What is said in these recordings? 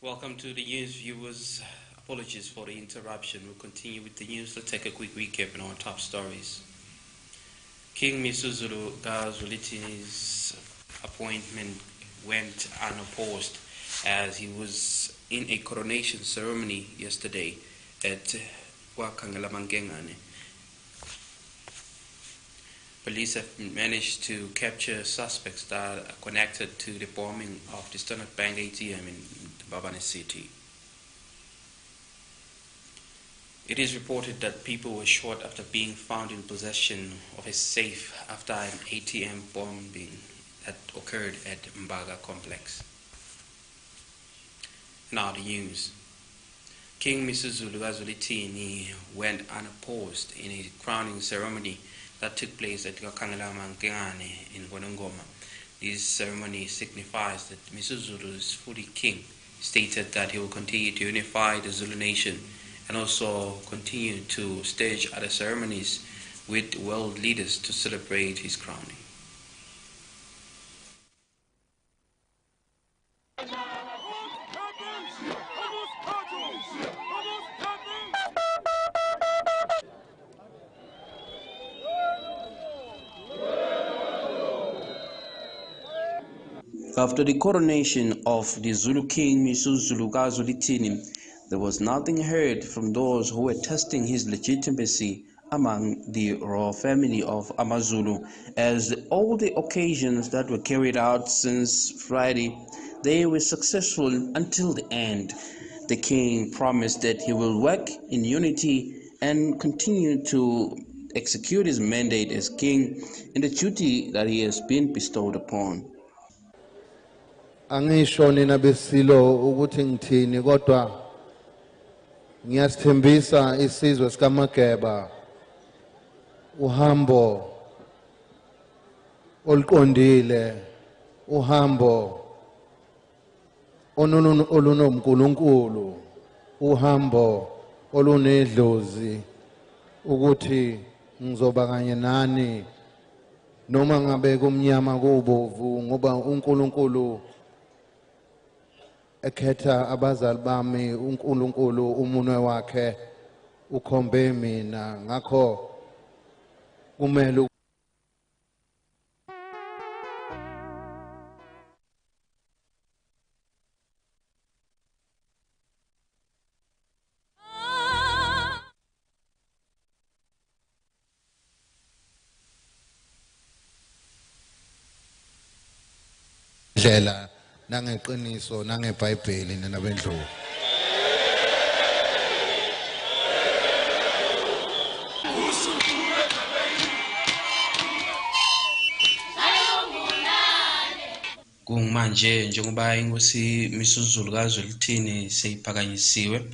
Welcome to the news, viewers. Apologies for the interruption. We'll continue with the news. Let's take a quick recap on our top stories. King Misuzulu Gazulitini's appointment went unopposed as he was in a coronation ceremony yesterday at Wakangalamangenane. Police have managed to capture suspects that are connected to the bombing of the Standard Bank ATM in Babane City. It is reported that people were shot after being found in possession of a safe after an ATM bombing that occurred at Mbaga complex. Now the news. King Misuzulu Gazulitini went unopposed in a crowning ceremony that took place at Wakangalamangenane in Gonongoma. This ceremony signifies that Misuzulu is fully king. He stated that he will continue to unify the Zulu nation and also continue to stage other ceremonies with world leaders to celebrate his crowning. After the coronation of the Zulu King Misuzulu Gazulitini, there was nothing heard from those who were testing his legitimacy among the royal family of AmaZulu, as all the occasions that were carried out since Friday, they were successful until the end. The king promised that he will work in unity and continue to execute his mandate as king in the duty that he has been bestowed upon. Angisho nina besilo ukuthi ngithini kodwa ngiyasithembisa isizwe sikaMageba uhambo oluqondile, uhambo olunomnkulunkulu, uhambo olunedlozi ukuthi ngizoba kanye nani noma ngabe kumnyama kubovu, ngoba uNkulunkulu ekhetha abazali bami, uNkulunkulu umunwe wakhe ukhombe mina, ngakho kumele ndlela nangeqiniso nangeBhayibheli nanabendlu. Manje njengoba inkosi Misuzulu Gazulitini seyiphakanyisiwe,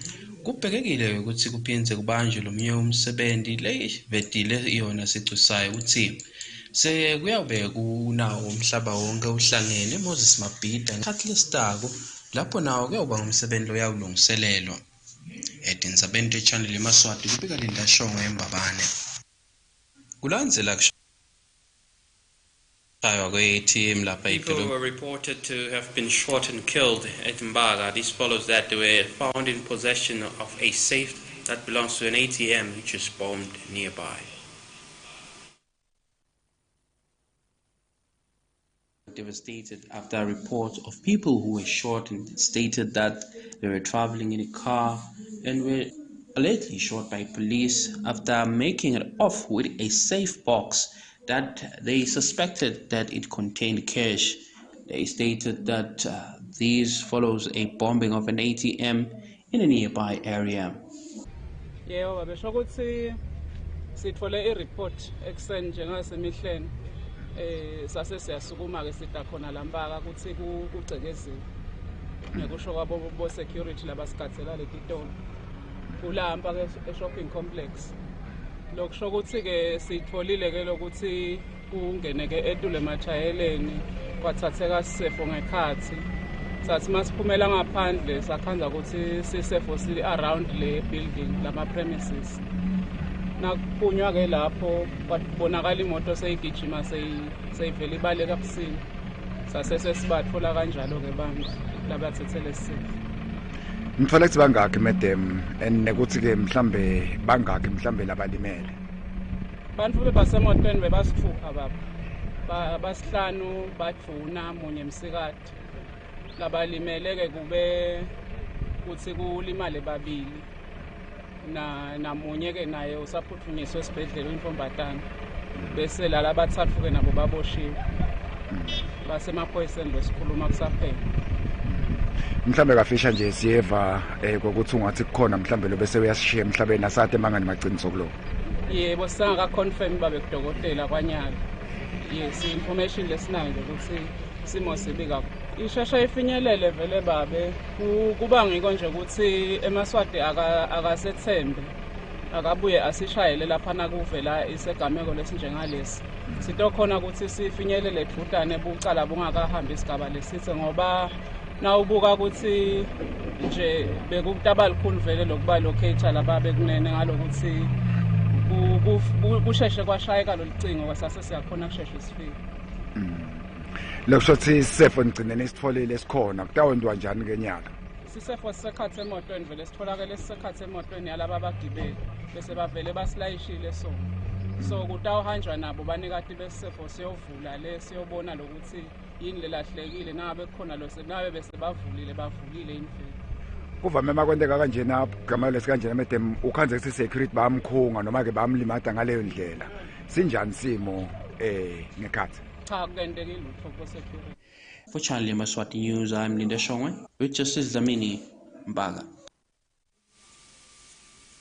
kubhekekile ukuthi kuphindze kubanjwe lomnye umsebenzi levetile iyona sicusayo ukuthi sekuyabe kunawo umhlaba wonke uhlangene Moses Mabhida ngesikhathi lesitako lapho nawo kuyoba ngumsebenzi oyawulungiselelwa. Edinzabento channel Yemaswati kubika Linda Shongo eMbabane. Kulandzela people were reported to have been shot and killed at Mbaga. This follows that they were found in possession of a safe that belongs to an ATM which was bombed nearby. Devastated after a report of people who were shot and stated that they were traveling in a car and were allegedly shot by police after making it off with a safe box that they suspected that it contained cash. They stated that this follows a bombing of an ATM in a nearby area. Yebo babesho ukuthi sithole ireport ekseni njengasemihleni sase siyasukuma ke sida khona laMbaga ukuthi kucekeziwe nekusho kwabo bo security labasigathela letitolo kulamba ke shopping complex. Lokusho ukuthi ke sitholile ke lokuthi kungene ke etule emachayeleni kwathatheka sisefo ngekhathi sathi masiphumela ngaphandle sakhanza ukuthi sisefo si around le building lama premises nakuphunywa ke lapho kwabonakala imoto seyigijima seyivela ibaleka busini sasese sibathola kanjalo ke bantu labathethele sisefo Ngithola ukuthi bangakhi madam nekuthi ke mhlambe bangakhi mhlambe labalimele. Bantu bebasemotweni bebasithupha baba. Basihlanu baduna munye emsikade. Labalimele ke kube kuthi kulimale babili. Namunye ke naye usaphuthunyiswe esibhedlela uNtombatana. Bese lala bathathu ke nabo baboshiwe. Basemaphoyiseni besikhuluma kusaphela. Mhlambe kafisha nje siyeva ukuthi ungathi kukhona mhlambe lo bese uyasishiya emhlabeni asade mangani maciniso kulo. Yebo sanga confirm babe kudokotela kwanyalo. Yes, information lesinayo ukuthi simo sibi kakhulu. Ishesha ifinyelele vele babe kuba ngiko nje ukuthi eMaswati akasethembe. Akabuye asishayele lapha na kuvela isegameko lesinjengalesi. Sito khona ukuthi sifinyelele edudane bucala bungakahambi isigaba lesithe ngoba nawubuka ukuthi nje bekukuntaba likhulu vele lokuba locate lababe kunene ngalokuthi kusheshe kwashayeka lolicingo kwasase siyakhona kusheshe sifike. Lokushothi sifo ngcinene isitfolile esikhona kutawendwa njani kenyaka? Sisefo sisekhathe emotweni vele sitholakala sisekhathe emotweni yalaba abagibeli bese bavele basilayishile so kutawuhanjwa nabo banikati besifo siyovula le siyobona lokuthi yini lelahlekile nangabe kukhona lo senabe bese bavulile indlela. Kuvame makwendeka kanjena igama lesikanjena madam ukhanze ukuthi security bamkhunga noma ke bamlimada ngaleyo ndlela. Sinjani simo ngekhathi? Cha kuyenteka ilutho ku security. For Channel Yemaswati News, I'm Linda Shongwe with Justice Dlamini Mbaga.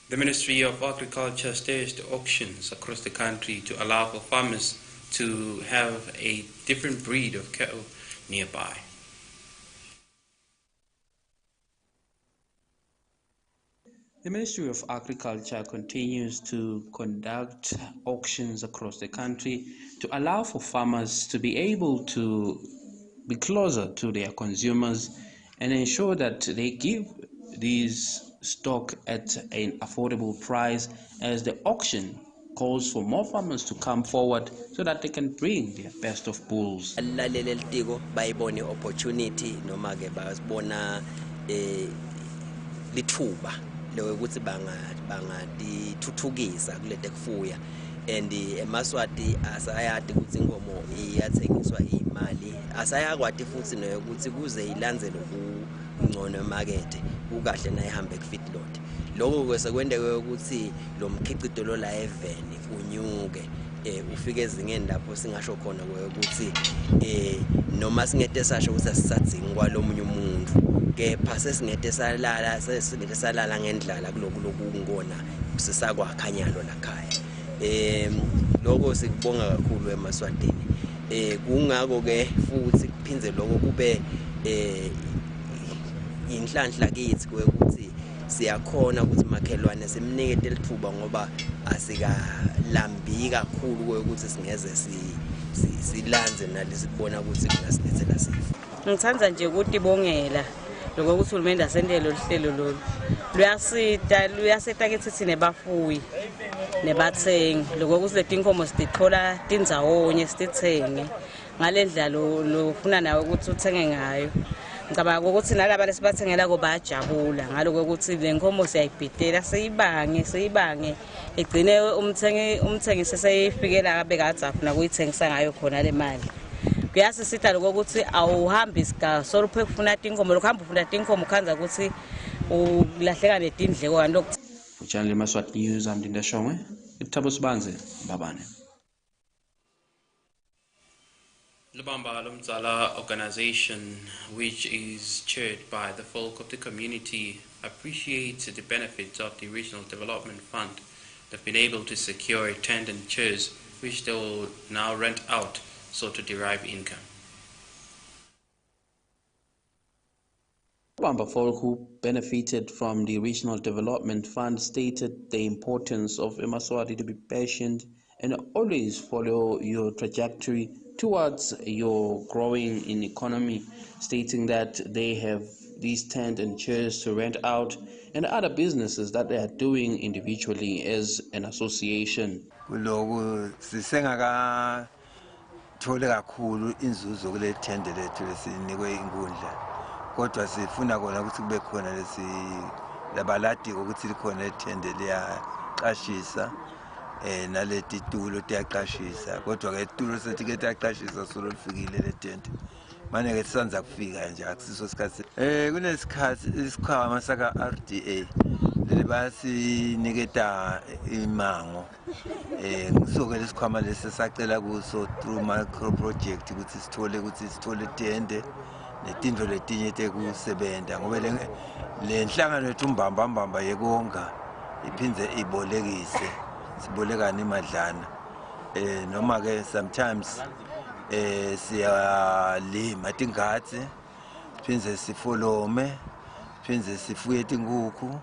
The Ministry of Agriculture staged auctions across the country to allow for farmers to have a different breed of cattle nearby. The Ministry of Agriculture continues to conduct auctions across the country to allow for farmers to be able to be closer to their consumers and ensure that they give these stock at an affordable price, as the auction calls for more farmers to come forward so that they can bring their best of bulls. Bayibone opportunity noma ke basibona lithuba lokuthi bangathuthukisa kulete kufuya and eMaswati asayati ukuthi inkomo iyathengiswa imali asayakwati futhi nokuthi kuze ilandzele kungcono emakethe ukahle na ihambe kufeedlot lokho kwesekwendeke ukuthi lo mkhicito lo la eveni unyuke ufike ezingeni lapho singasho khona ukuthi noma singete sasho ukuthi asisadzingi kwalomunye umuntu kepha sesingete salala ngendlala kulokungona sisakwakhanyalo lakhaya lokho sikubonga kakhulu eMaswatini kungako ke futhi kuphindze lokho kube inhlanhla kithi ukuthi siyakhona ukuthi makhelwane simnikete lithuba ngoba asikalambi kakhulu ukuthi singeze silanze nalisibona ukuthi kungasilethela sifo. Ngithanda nje ukuthi bongela lokho ukuthi uhulumeni asendele lohlelo lolu luyasita kithi thina bafuyi nebathengi lokho ukuthi leti inkomo sitithola tindzawonye sitithenge ngalendlela lofuna nawe ukuthi uthenge ngayo. Ngicabanga ukuthi nalaba lesibathengela ko bayajabula ngaloko ukuthi le nkomo siyayibhidela siyibange egcine umthengi seseyifikela kabe kadzafuna kuyithengisa ngayo khona le mali. Kuyasisita lokho ukuthi awuhambi isigaba soluphe kufuna tinkomo lokuhamba ufuna tinkomo khanza ukuthi ulahleka netindleko kanti For Channel Yemaswati News, I'm Linda Shongwe. Itabo Sibanze, Babane. Lubamba Lumzala organization, which is chaired by the folk of the community, appreciates the benefits of the Regional Development Fund. They've been able to secure tent and chairs, which they will now rent out, so to derive income. Lubamba folk who benefited from the Regional Development Fund stated the importance of Yemaswati to be patient and always follow your trajectory towards your growing in economy, stating that they have these tent and chairs to rent out and other businesses that they are doing individually as an association. Thole kakhulu inzuzo kule tende lethu lesinikwe inkundla kodwa sifuna kona ukuthi kube khona labaladi ukuthi likhona ethende liyaqashisa naleti tulo tiyaqashisa kodwa ke tulo sethi ke tiyaqashisa solo lifikile letende manje ke sisanza kufika nje akusiso isikhathi kunesikhathi isikhwama saka RDA leli basiniketa imango ngisuke lesikhwama lesi sacela kuso through micro project ukuthi sithole tende netinto letinye tekusebenta ngoba le nhlangano yethu umbamba yekonga iphindze ibolekise sibolekana imadlana noma ke sometimes siyalima tingadi siphindze sifolome siphindze sifuye tinkukhu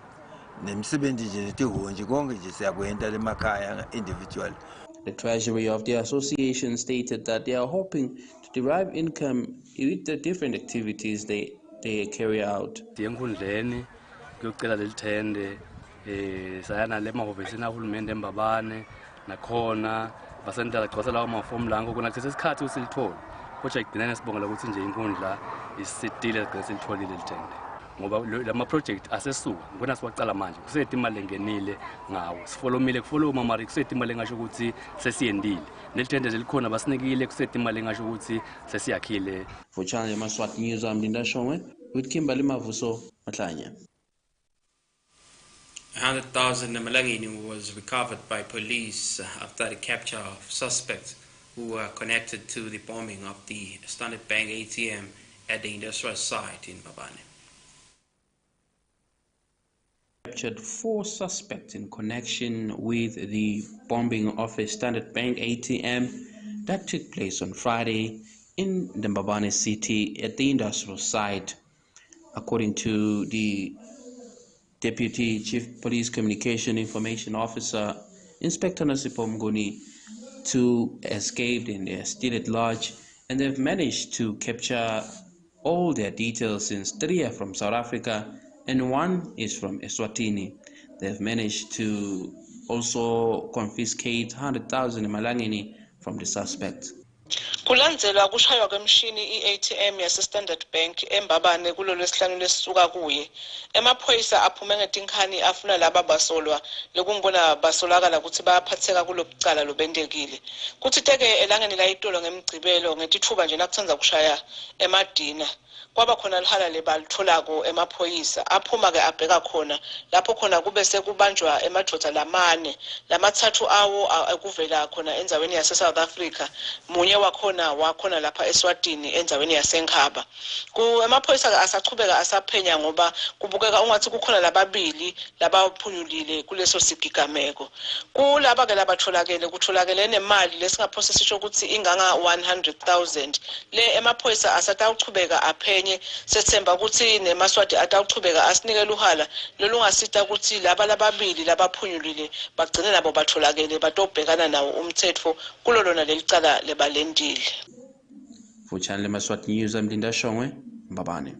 nemisebenzi nje netihonji konke nje siyakwenta lemakhaya individual. The treasury of the association stated that they are hoping to derive income with the different activities they carry out. Enkundleni kuyocela lelithende sayana lemahhovisini ahulumende embabane nakhona basenta lagcwasa lawo mafomu lango kona kusesikhathi usilithole kodwa igcinane sibongela ukuthi nje inkundla isitile gcina silitholile lithende ngoba lama project asesuka ngona siwacala manje kusethe imali engenile ngawo sifolomile kufoloma mari kusethe imali engasho ukuthi sesiyendile nelithende zelikhona basinikile kusethe imali engasho ukuthi sesiyakhile. For Channel Yemaswati News, I'm Linda Shongwe with Kimberly Mavuso Matlanya. 100,000 Malangeni was recovered by police after the capture of suspects who were connected to the bombing of the Standard Bank ATM at the industrial site in Mbabane. Captured 4 suspects in connection with the bombing of a Standard Bank ATM that took place on Friday in the Mbabane city at the industrial site. According to the Deputy Chief Police Communication Information Officer, Inspector Nasipo Mgoni, 2 escaped and they are still at large, and they've managed to capture all their details since 3 are from South Africa and 1 is from ESWATINI. They've managed to also confiscate 100,000 Malangeni from the suspect. Kulandzelwa kushaywa kwemshini i-ATM yase-Standard Bank eMbabane kulo lwesihlanu lesisuka kuye. Emaphoyisa aphume ngetinkhani afuna laba basolwa lokumbona basolakala ukuthi bayaphatheka kulobucala lobendekile. Kuthi teke elangeni layitolo ngemgcibelo ngetithuba nje nakuthanza kushaya emadina. Kwaba khona lihala lebalitholako emaphoyisa aphuma ke abheka khona lapho khona kube sekubanjwa emadoda lamathathu awo ekuvela khona enzaweni yase South Africa munye wakhona lapha eSwatini enzaweni yaseNkhaba. Emaphoyisa asachubeka asaphenya ngoba kubukeka ungathi kukhona lababili labaphunyulile kuleso sigigameko. Kulaba ke labatholakele kutholakele nemali lesingaphose sisho ukuthi inganga 100,000 le emaphoyisa asatawuchubeka aphenye sethemba ukuthi nemaswati atawuchubeka asinikele uhala lolungasita ukuthi laba lababili labaphunyulile bagcine nabo batholakele batobhekana nawo umthetho kulolona lelicala lebalendile. For Channel Yemaswati News, I'm Linda Shongwe, Mbabane.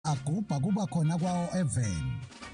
agubha kuba khona kwawo even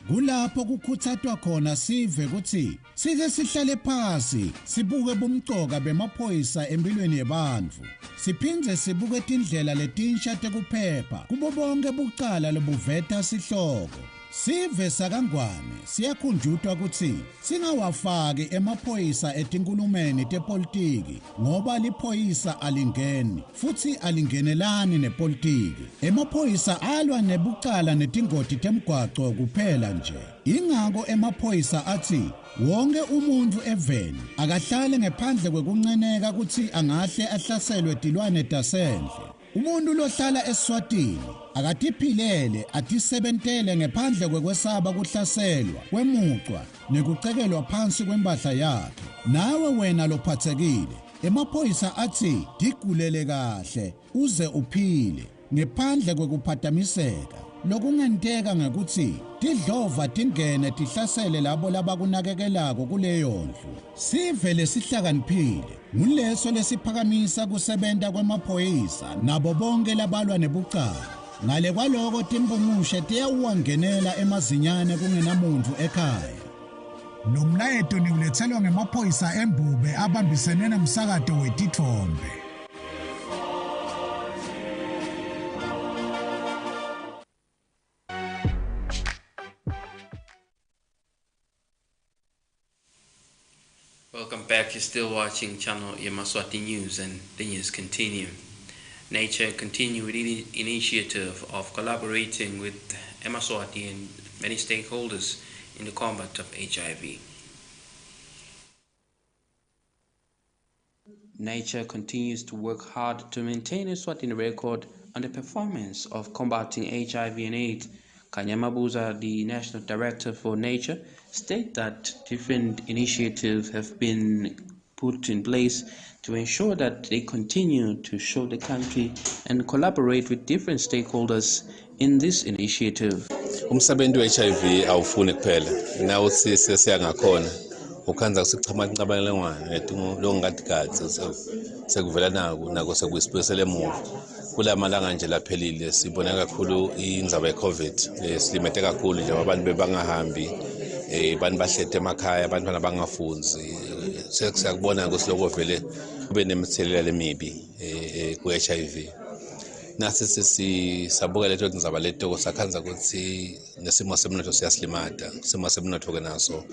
kulapho kukuthathwa khona sive ukuthi sike sihlale phansi sibuke bumcoka bemaphoyisa empilweni yabantu siphindze sibuke indlela letinsha tekuphepha kubo bonke bucala lobuveta sihloko sive sakangwane siyakhunjutwa ukuthi singawafaki emaphoyisa etinkulumeni tepolitiki ngoba liphoyisa alingeni futhi alingenelani nepolitiki emaphoyisa alwa nebucala netingoti temgwaco kuphela nje ingako emaphoyisa athi wonke umuntu eveni akahlale ngaphandle kwekunceneka ukuthi angahle ahlaselwe tilwane tasendle umuntu lohlala eSwatini akatiphilele atisebentele ngaphandle kwekwesaba kuhlaselwa kwemucwa nekucekelwa phansi kwempahla yakhe nawe wena lophathekile emaphoyisa athi digulele kahle uze uphile ngaphandle kwekuphatamiseka lokungenteka ngekuthi tidlova tingene tihlasele labo labakunakekelako kuleyo ndlu sive lesihlakaniphile nguleso lesiphakamisa kusebenta kwemaphoyisa nabo bonke labalwa nebucala ngale kwaloko timbungushe tiyawuwangenela emazinyane kungenamuntu ekhaya lo mlayeto niulethelwa ngemaphoyisa embube abambisene nomsakato wetithombe. Welcome back. You're still watching channel Yemaswati News, and the news continue. Nature continue with the initiative of collaborating with Yemaswati and many stakeholders in the combat of HIV. Nature continues to work hard to maintain a Swatini record on the performance of combating HIV and AIDS. Kanyamabuza, the National Director for Nature, stated that different initiatives have been put in place to ensure that they continue to show the country and collaborate with different stakeholders in this initiative. Umsebenzi we-HIV awufuni kuphela nawo sesiyangakhona ukhanza kusichamancabelengwane longatikadzi sekuvela nako sekuyisibuyisele emuva kula malanga nje laphelile sibona kakhulu indzaba ye-COVID silimete kakhulu nje abantu bebangahambi abantu bahlete emakhaya abantwana bangafunzi siyakubona ukuthi lokho vele kube nemithelela lemibi ku-HIV nasi sabuka leto ndzaba leto sakhanza ukuthi nesimo semnotho siyasilimata isimo semnotho ke naso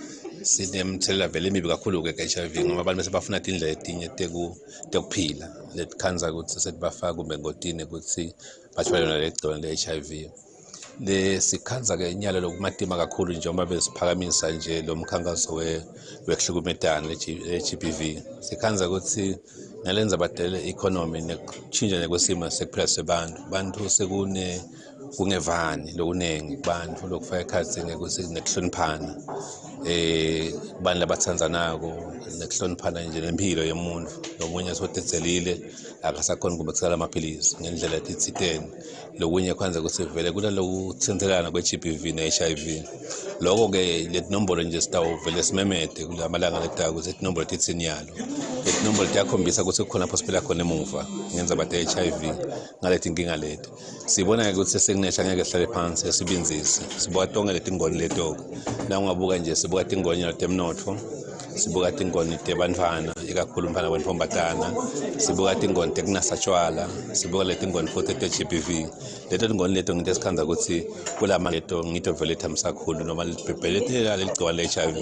sinemthelela vele emibi kakhulu ke-HIV ngoba abantu sebafuna indlela etinye tekuphila letikhanza ukuthi setibafaka kumbe ngotini ukuthi bathwale legciwane le-HIV lesikhanza ke inyalo lokumatima kakhulu njengoba besiphakamisa nje lo mkhankaso wekuhlukumetana le-GBV sikhanza ukuthi nalenza badele economy nekushintsha nekwesimo sekuphila sebantu bantu kungevani lokunengi bantu lokufaka ekhathi nekuhloniphana abantu labathandzanako nekuhloniphana nje nempilo yomuntu lomunye sotetselile akasakhona kumbe kusala amaphilisi ngendlela titsitene lokunye kwanza ukuthi vele kulokuthintelana kwe-GBV ne-HIV lokho ke letinombolo nje sitawuvele simemede kula malanga letako ukuthi letinombolo titsinyalo letinombolo tiyakhombisa ukuthi kukhona pho siphila khona emuva ngenza bate HIV ngaleti nkinga leti sibona ukuthi sekunesha ngeke sihlale phansi sibinzise sibuka tonke letingoni letoko la ungabuka nje sibuka tingoni temnotfo sibuka tingoni tebantfwana ikakhulu mfana wentfombatana sibuka tingoni tekunasa tshwala sibuka letingoni futhi te-GBV leto tingoni leto nginto esikhanza ukuthi kulama leto ngito vele thamisa kakhulu noma libhebheletela leligciwane le-HIV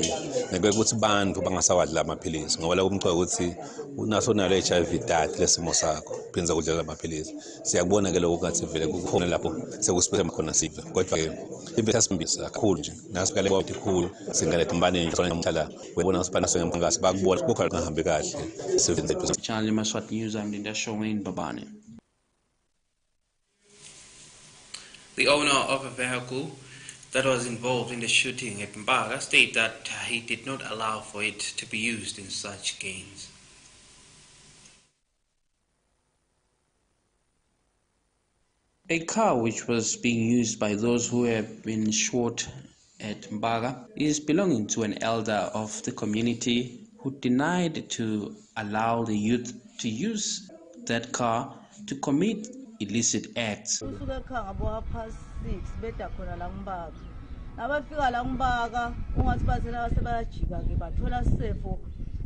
nekwe ukuthi bantu bangasawadla amaphilisi ngoba la kumcoka ukuthi unaso nalo HIV dati lesimo sakho phinza kudlela amaphilisi siyakubona ke lokho ngathi vele kukhona lapho sekusiphethe khona sive kodwa ke ibesimbisa kakhulu nje naso kale kwathi khulu singaletha mbane nje fana ngomthala webona usipana sengemphangasi bakubona kokho kungahambi kahle Channel Yemaswati News, I'm Linda Showing Babane. The owner of a vehicle that was involved in the shooting at Mbaga stated that he did not allow for it to be used in such games. A car which was being used by those who have been shot at Mbaga is belonging to an elder of the community who denied to allow the youth to use that car to commit illicit acts. Nabafika la ngibaka ungathi bathela sebajika ke bathola sifo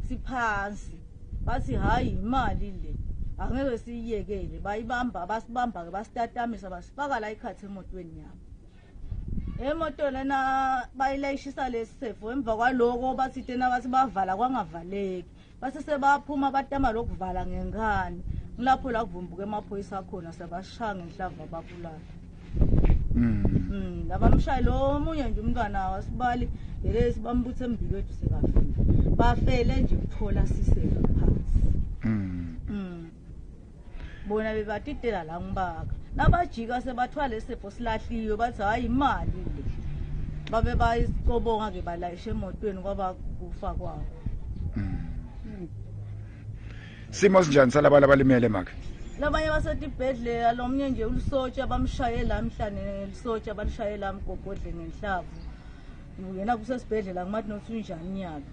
siphansi bathi hayi imali le angeke siyiyekele bayibamba basibamba ke basitatamisa basifaka la ikhathi emotweni yabo emotweni na bayilayishisa lesifo emva kwaloko bathi tena bathi bavala kwangavaleki base sebaphuma batama lokuvala ngengane ngilapho la kuvumbuka emaphoyisa khona sebashanga enhlava babulala Labamshayi lo omunye nje umntwana wasibali belesi bambuthe embili wethu sekafika bafele nje ukuthola siseko phansi bona bebatitela la ngibaka nabajika sebathwala lesifo silahliwe bathi hayi imali le babe bayicobonga ke balayisha emotweni kwaba kufa kwawo Simo sinjani salabala abalimele maka labanye basetibhedlela lomnye nje ulisotsha bamshaye la mhlane lisotsha balishaye la mgogodle ngenhlavu yena kusesibhedlela ngumathi nothi unjani yalo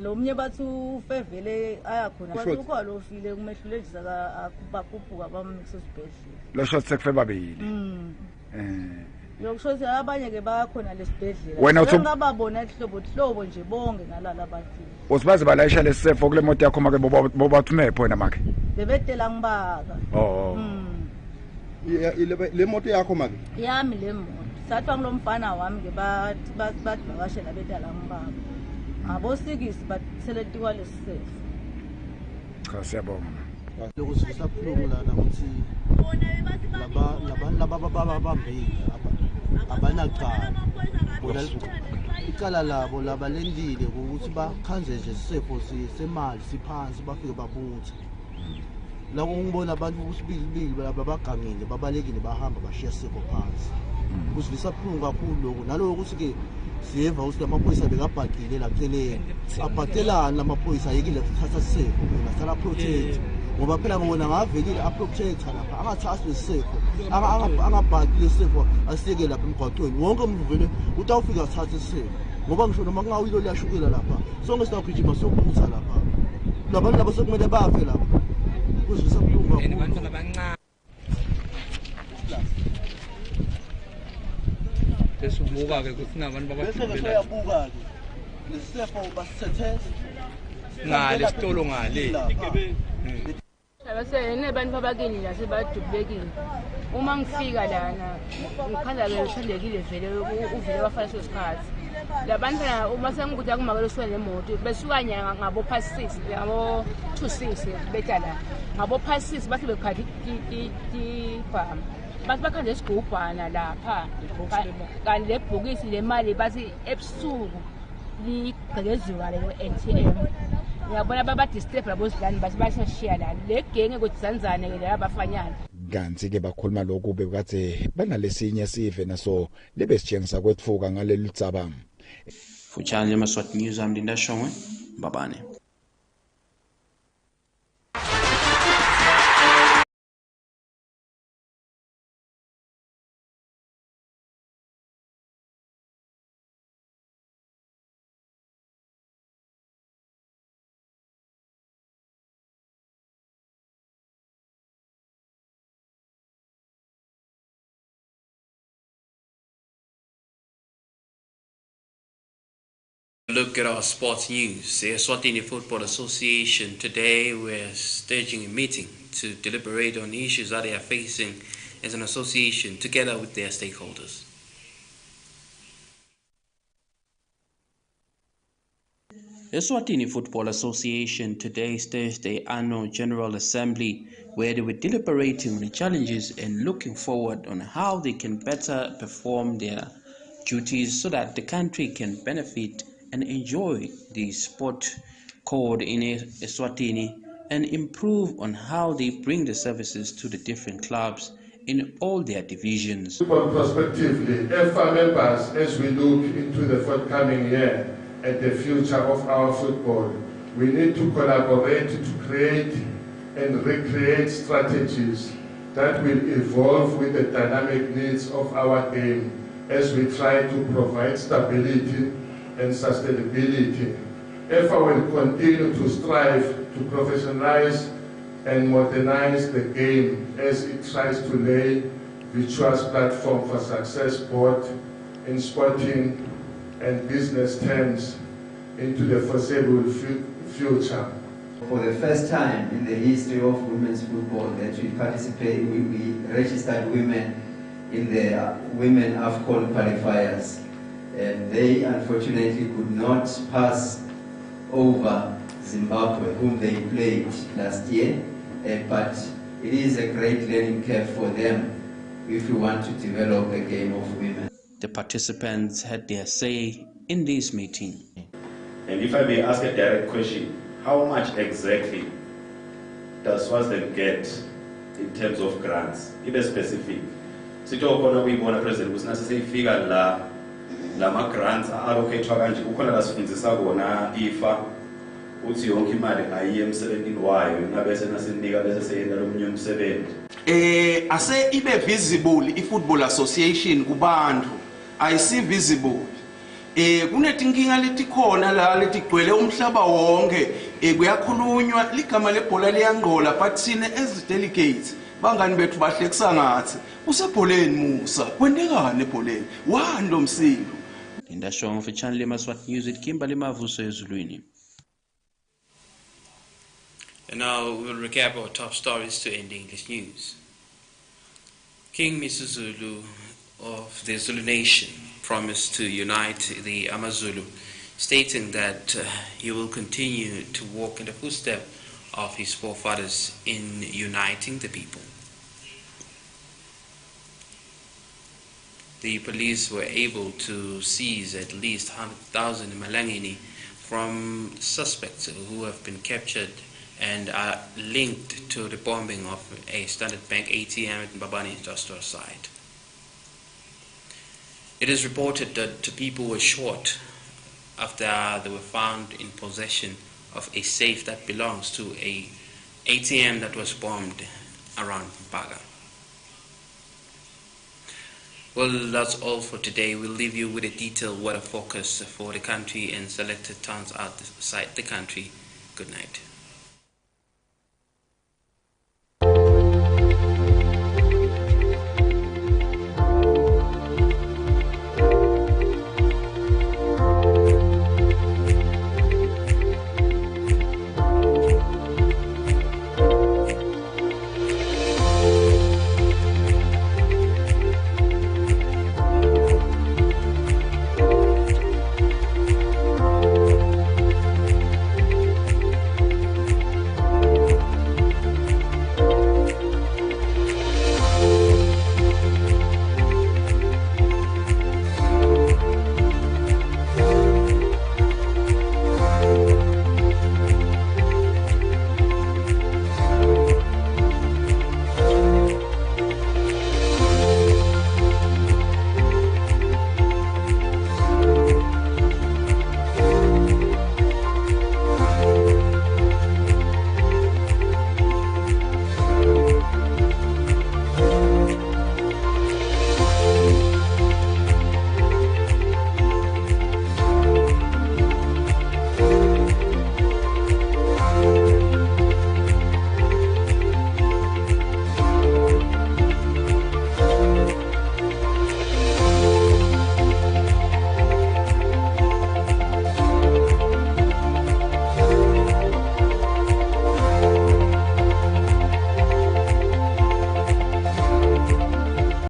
lomnye bathi ufevele ayakhona ukho lo file kumehlule nje akubakuphuka bamsesibhedlela lo shot sekufe babili yokushothi abanye ke bayakhona lesibhedlela wena uthi ngababona ihlobo nje bonke ngalala bafile usibazi balayisha lesifo kule moto yakho make bobathume phona make bebetela ngibaka le moto yakho make yami le moto sathwa ngilomfana wami ke bathvakashela betala ngibaka abosikisi batheletiwa lesifo cha siyabonga lokho sisaphulungu lana ukuthi laba bambile abanacala bona icala labo labalendile ukuthi bakhanze nje isifo semali siphansi bafike babuthe la ngibona abantu kusibili babagangile babalekile bahamba bashiya isifo phansi kusisaphulungu kakhulu lokho naloko ukuthi ke siyeva ukuthi amaphoyisa bekabhakile la celeni abhatelana amaphoyisa ayekile ukuthatha isifo mina sala protect ngoba phela ngibona ngavelile aprotector lapha angathathi lesifo angabhaqile isifo asike lapha emgwaqweni wonke umuntu vele utawufika athathe isifo ngoba ngisho noma kungawilo liyashukela lapha sonke sitawugijima sokubutha lapha labantu laba sokumele bafe lapha kuzwisa ubuhlungu abantu abancane Esibuka ke kuthi nabantu bese bayabuka ke lesifo basithethe ngale sitolo ngale Abase nebantu babakini nase badubekile uma ngifika lana ngikhanda ke uthandekile vele uvele wafala sosikhathi labantu uma sengikuthi akumakelo swe nemoto besuka nyanga ngabo past 6 ngabo 26 betala ngabo past 6 bathi bekhadi farm bathi bakhanda isigubhana lapha kanti lebhokisi lemali bathi ebusuku ligqekeziwa le ATM ngiyabona baba disturb labo sidlani bathi bashashiya la le genge kodizanzane ke labafanyana kanti ke bakhuluma lokhu bekade banalesinye sive naso lebe sitshengisa kwetfuka ngaleli cabanga Fuchani Yemaswati News amdinda shongwe babane Look at our sports news. The ESWATINI Football Association today we're staging a meeting to deliberate on issues that they are facing as an association together with their stakeholders. ESWATINI Football Association today staged their annual General Assembly where they were deliberating on the challenges and looking forward on how they can better perform their duties so that the country can benefit and enjoy the sport code in Eswatini and improve on how they bring the services to the different clubs in all their divisions. Prospectively, EFA members, as we look into the forthcoming year and the future of our football, we need to collaborate to create and recreate strategies that will evolve with the dynamic needs of our game as we try to provide stability and sustainability. EFA will continue to strive to professionalize and modernize the game as it tries to lay virtuous platform for success both in sporting and business terms into the foreseeable future. For the first time in the history of women's football that we registered women in the Women AFCON qualifiers. And they unfortunately could not pass over Zimbabwe, whom they played last year, but it is a great learning curve for them if we want to develop the game of women. The participants had their say in this meeting. And if I may ask a direct question, how much exactly does SWAZLAND get in terms of grants? Be specific. Sitokona kuyibona president ukuthi nase seyifika la grants allocate kanje ukhona la sifundisa kona ifa uthi yonke imali ayiye emsebenzini wayo ngabese nasinika bese seyenda lomunye umsebenzi. Ase ibe visible i-Football Association kubantu ayisi visible. Kunetinkinga letikhona la letigcwele umhlaba wonke kuyakhulunywa ligama lebhola liyangqola but sine as delegates bangani bethu bahlekisa ngathi usebholeni Musa kwendekani ebholeni wani lo msindo. Linda Shong for Channel Yemaswati News at Kimberley Mavuso ezulwini. And now we'll recap our top stories to end English news. King Misuzulu of the Zulu Nation promised to unite the AmaZulu, stating that he will continue to walk in the footsteps of his forefathers in uniting the people. The police were able to seize at least 100,000 Malangeni from suspects who have been captured and are linked to the bombing of a Standard Bank ATM at Mbabane industrial site. It is reported that people were shot after they were found in possession of a safe that belongs to a ATM that was bombed around Mpaga. Well, that's all for today. We'll leave you with a detailed weather focus for the country and selected towns outside the country. Good night.